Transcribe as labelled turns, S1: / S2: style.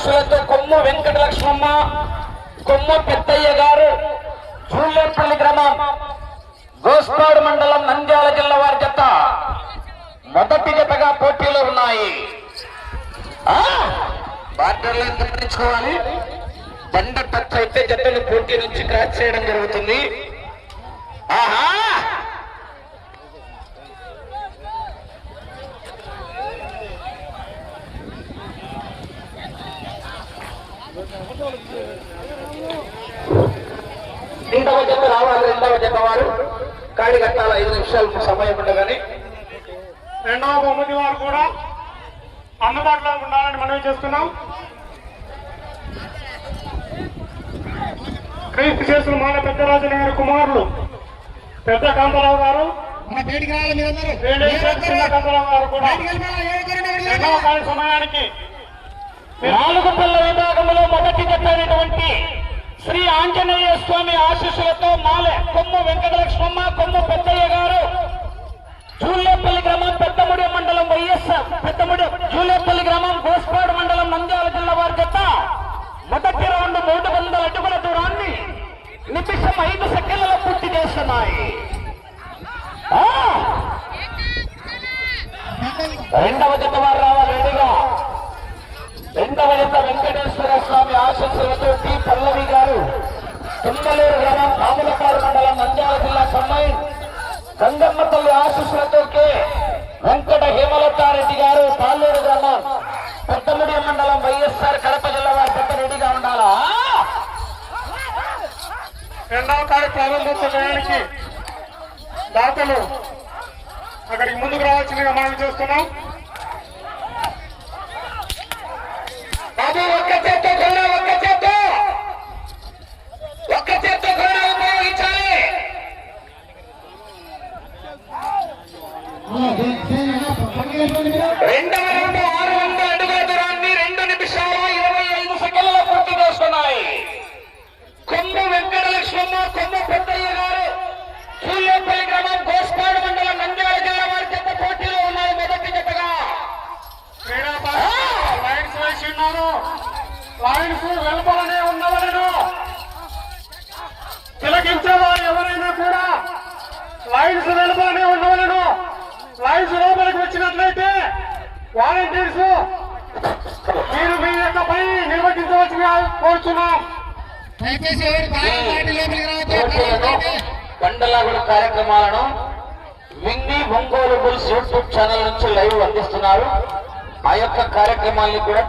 S1: ఆశీస్సులతో కొమ్ము వెంకటలక్ష్మమ్మ కొమ్ము పెద్దయ్య గారు జూలేపల్లి గ్రామం గోస్పాడు మండలం నంద్యాల జిల్లా వారి జత మొదటి జతగా పోటీలో ఉన్నాయి. బార్డర్లో గమనించుకోవాలి. బండ టచ్ అయితే జతలు పోటీ నుంచి క్రాచ్ చేయడం జరుగుతుంది. ఆహా రెండవ జత రావాలి. రెండవ జత వారు కాడి కట్టాల 5 నిమిషాలకు సమయం ఉండగానే
S2: రెండవ బహుమతి వారు కూడా అందుబాటులో ఉండాలని మనవి చేస్తున్నాం. క్రీస్తు చేసిన మాల పెద్దరాజు గారి కుమారులు పెద్ద కాంతారావు గారు, చిన్న కాంతారావు గారు కూడా రెండవ కాల సమయానికి
S1: 4 పిల్ల విభాగంలో మొదటి జత అయినటువంటి శ్రీ ఆంజనేయ స్వామి ఆశీస్సులతో మాలె కొమ్ము వెంకటలక్ష్మమ్మ కొమ్ము పెద్దయ్య గారు జూలేపల్లి గ్రామం పెద్దముడి మండలం వైఎస్ఆర్ పెద్దముడి జూలేపల్లి గ్రామం గోస్పాడు మండలం నంద్యాల జిల్లా వారి జత మొదటి రౌండ్ 300 అడుగుల దూరాన్ని నిమిషం 5 సెకండ్లలో పూర్తి చేస్తున్నాయి. రెండవ జత వారు రావాలి రెడీగా. రెండవ జత వెంకటేశ్వర స్వామి ఆశీస్సులతో టి పల్లవి గారు తుమ్మలూరు గ్రామం రాములపాడు మండలం నంద్యాల జిల్లా సమ్మాయి గంగమ్మ తల్లి ఆశీస్సులతో కె వెంకట హేమలతారెడ్డి గారు తాళ్ళూరు గ్రామం పెద్దముడి మండలం వైఎస్ఆర్ కడప జిల్లా వారి పెద్ద రెడీగా ఉండాలా.
S2: రెండవ కాడి ప్రారంభోత్సవానికి దాతలు అక్కడికి ముందుకు రావాల్సిందిగా మనం చేస్తున్నాం.
S1: బాబు ఒక్క చేత్తో కూడా ఒక్క చేత్తో కూడా ఉపయోగించాలి. రెండవ రౌండ్ 600 అడుగుల దూరాన్ని 2 నిమిషాల 25 సెకండ్లలో పూర్తి చేస్తున్నాయి. కొమ్ము వెంకటలక్ష్మమ్మ కొమ్ము పెద్దయ్య గారు జూలేపల్లి గ్రామం గోస్పాడు మండలం నంద్యాల జిల్లా వారి జత పోటీలో ఉన్నాయి. మొదటి జతగా
S2: లైన్స్ వేసి ఉన్నారు. లైన్స్ వెలుపలనే ఉన్నవలను తిలకించేవారు ఎవరైనా కూడా లైన్స్ వెలుపలనే ఉన్నవలను లైన్స్ లోపలికి వచ్చినట్లయితే వాలంటీర్స్ మీరు మీ యొక్క పని నిర్వహించవలసిందిగా కోరుతున్నాం.
S1: బండలాగుడు కార్యక్రమాలను వింగి ఒంగోలు బుల్స్ యూట్యూబ్ ఛానల్ నుంచి లైవ్ అందిస్తున్నారు. ఆ యొక్క కార్యక్రమాన్ని కూడా